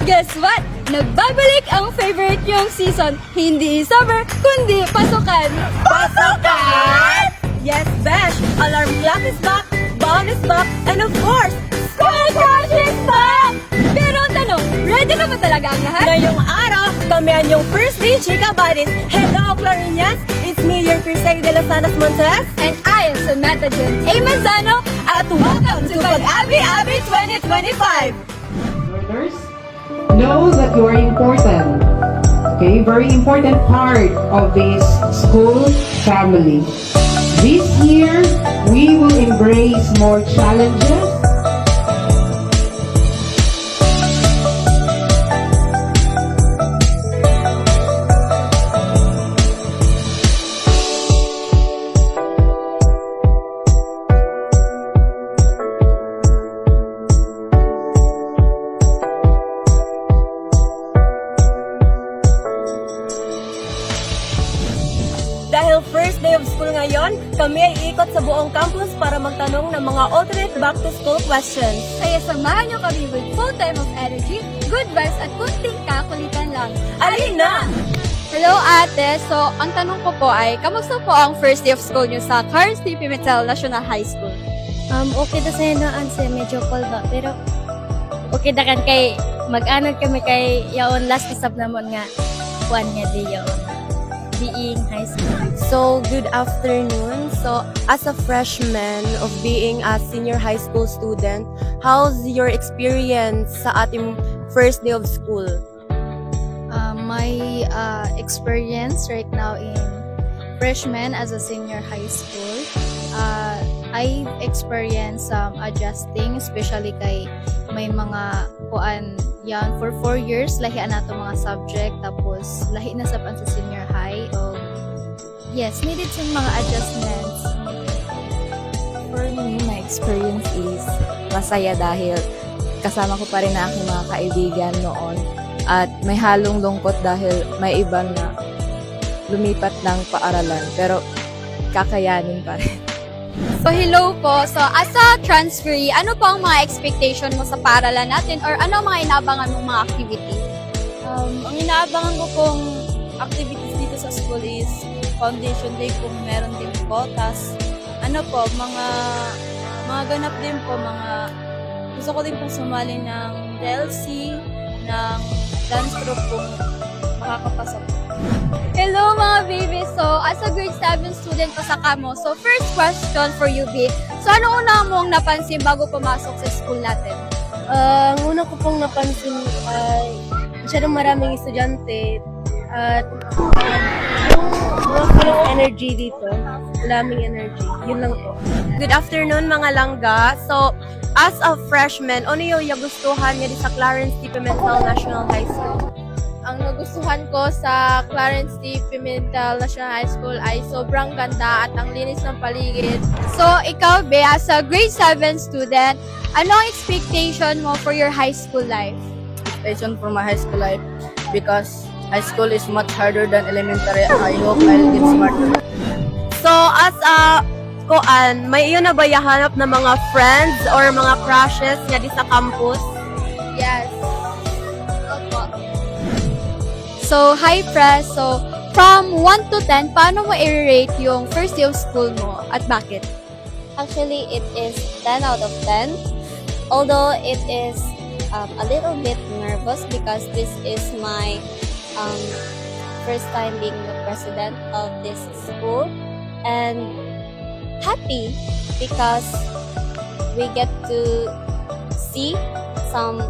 Guess what? Nagbabalik ang favorite yung season. Hindi summer, kundi pasukan. Pasukan! Yes, Besh! Alarm clock is back, bound is back, and of course, School Crush is back! Pero ang tanong, ready na ba talaga ang lahat? ngayong araw, kami ang yung first day Chika Buddies. Hello, Clarenians! It's me, your Crisay de los Santos Montes. And I am Samantha Jun A. Manzano. At welcome to Pag-abi-abi 2025! Learners, know that you are important. Okay, very important part of this school family. This year, we will embrace more challenges. Dahil first day of school ngayon, kami ay ikot sa buong campus para magtanong ng mga alternate back-to-school questions. Kaya samahan niyo kami with full time of energy, good vibes at kunting kakulitan lang. Alin na! Hello ate, so ang tanong ko po ay, kamusta po ang first day of school niyo sa Clarence Pimentel National High School? Okay na sa'yo na anse, medyo cold ba, pero okay na kan kay mag-anod kami kay yaon last isap namon nga kuan nga di yaon being high school. So, good afternoon. So, as a freshman of being a senior high school student, how's your experience sa ating first day of school? My experience right now in freshman as a senior high school, I've experienced some adjusting, especially kay may mga kuan yan for 4 years lahi na to mga subject, tapos lahi na sa senior high. Yes, needed some mga adjustments. For me, my experience is masaya dahil kasama ko pa rin ang aking mga kaibigan noon. At may halong lungkot dahil may iba na lumipat ng paaralan. Pero kakayanin pa rin. So hello po, so as a transferee, ano po ang mga expectation mo sa paaralan natin or ano ang mga inaabangan mong mga activity? Ang inaabangan ko pong activities dito sa school is foundation day kung meron din po. Tas ano po, mga ganap din po, gusto ko din pong sumali ng DLC, ng dance group kung makakapasok. Hello mga baby! So, as a grade 7 student pa sa kamo, so first question for you, B. So, ano una mong napansin bago pumasok sa school natin? Ang una ko pong napansin ay masyadong maraming estudyante at yung energy dito, maraming energy. Yun lang po. Good afternoon, mga langga. So, as a freshman, ano yung yagustuhan niya sa Clarence Pimentel National High School? Ang nagustuhan ko sa Clarence Pimentel National High School ay sobrang ganda at ang linis ng paligid. So, ikaw, B, as a grade 7 student, ano ang expectation mo for your high school life? Expectation for my high school life because high school is much harder than elementary. I hope I'll get smarter. So, as a may iyo na ba yahanap na mga friends or mga crushes nga di sa campus? Yes. So, hi, Press. So, from 1 to 10, paano mo i-rate yung first day of school mo at bakit? Actually, it is 10 out of 10. Although it is a little bit nervous because this is my first time being the president of this school, and happy because we get to see some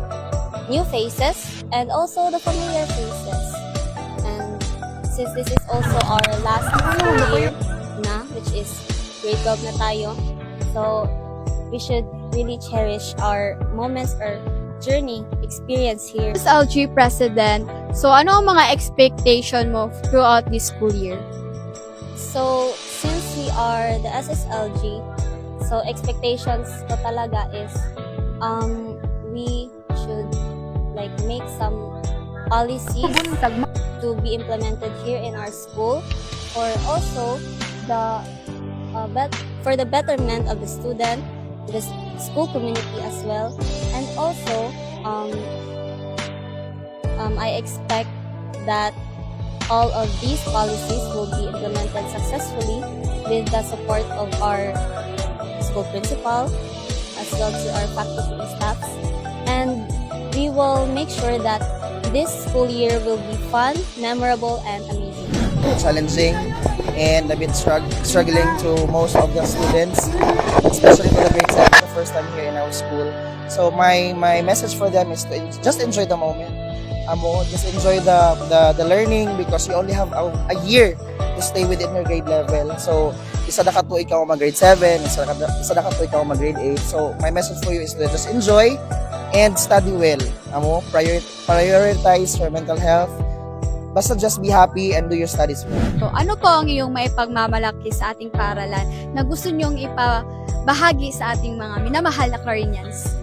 new faces and also the familiar faces. And since this is also our last year na, which is grade 12 na tayo, so we should really cherish our moments or journey experience here. SSLG president, so ano ang mga expectation mo throughout this school year? So, since we are the SSLG, so expectations ko talaga is we should like make some policies to be implemented here in our school for also the for the betterment of the student, the school community as well, and also I expect that all of these policies will be implemented successfully with the support of our school principal as well to our faculty and staffs. And we will make sure that this school year will be fun, memorable, and amazing. Challenging and a bit struggling to most of the students, especially to the grade 7, the first time here in our school. So my message for them is to just enjoy the moment. Just enjoy the learning because you only have a year to stay within your grade level. So isa na ka to ikaw mag-grade 7, isa na ka to ikaw mag-grade 8. So my message for you is to just enjoy and study well. Prioritize your mental health. Basta just be happy and do your studies well. So, ano po ang iyong maipagmamalaki sa ating paaralan na gusto niyong ipabahagi sa ating mga minamahal na Clarenians?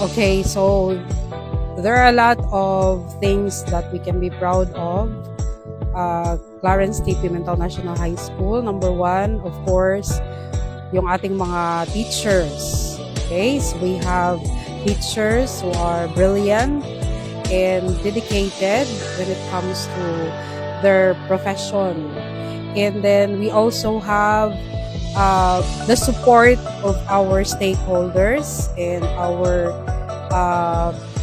Okay, so there are a lot of things that we can be proud of. Clarence Pimentel National High School, number 1, of course, yung ating mga teachers. Okay, so we have teachers who are brilliant and dedicated when it comes to their profession. And then we also have the support of our stakeholders and our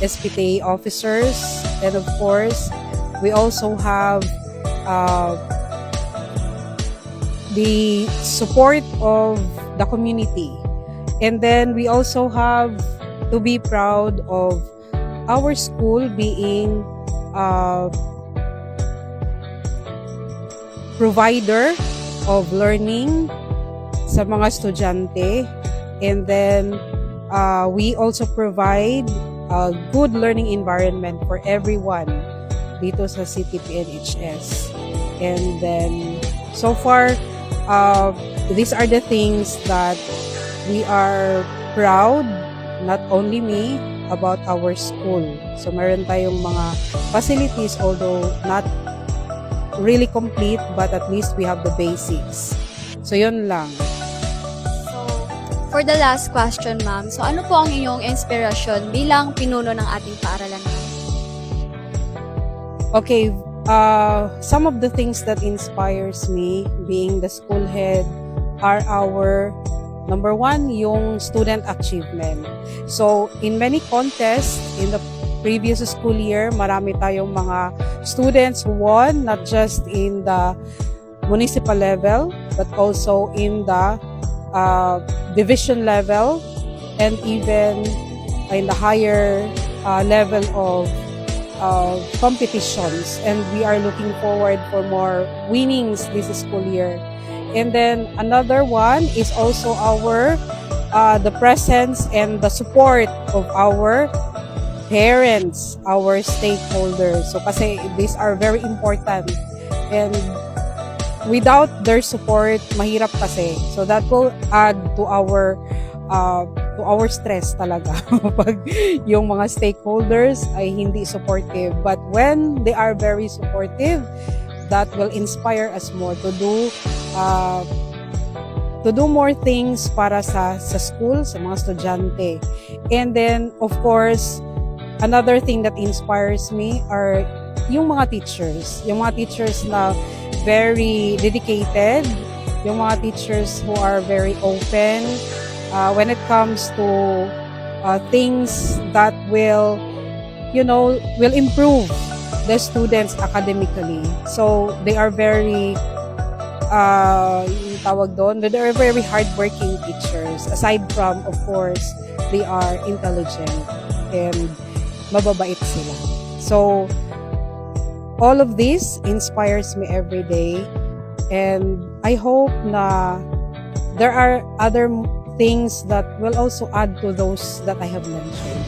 SPTA officers. And of course, we also have the support of the community. And then we also have to be proud of our school being provider of learning sa mga estudyante. And then we also provide a good learning environment for everyone dito sa CTPNHS. And then so far, these are the things that we are proud, not only me, about our school. So meron tayong mga facilities, although not really complete, but at least we have the basics. So yun lang. So, for the last question, ma'am, so ano po ang inyong inspirasyon bilang pinuno ng ating paaralan? Okay, some of the things that inspires me being the school head are our number 1, yung student achievement. So, in many contests in the previous school year, marami tayong mga students who won, not just in the municipal level, but also in the division level, and even in the higher level of competitions. And we are looking forward for more winnings this school year. And then another one is also our the presence and the support of our parents, our stakeholders. So kasi these are very important, and without their support, mahirap kasi. So that will add to our stress talaga pag yung mga stakeholders ay hindi supportive. But when they are very supportive, that will inspire us more to do more things para sa school, sa mga estudyante. And then, of course, another thing that inspires me are yung mga teachers. Yung mga teachers na very dedicated, yung mga teachers who are very open when it comes to things that will improve the students academically. So they are very they are very hardworking teachers. Aside from, of course, they are intelligent and mababait sila. So all of this inspires me every day, and I hope na there are other things that will also add to those that I have mentioned.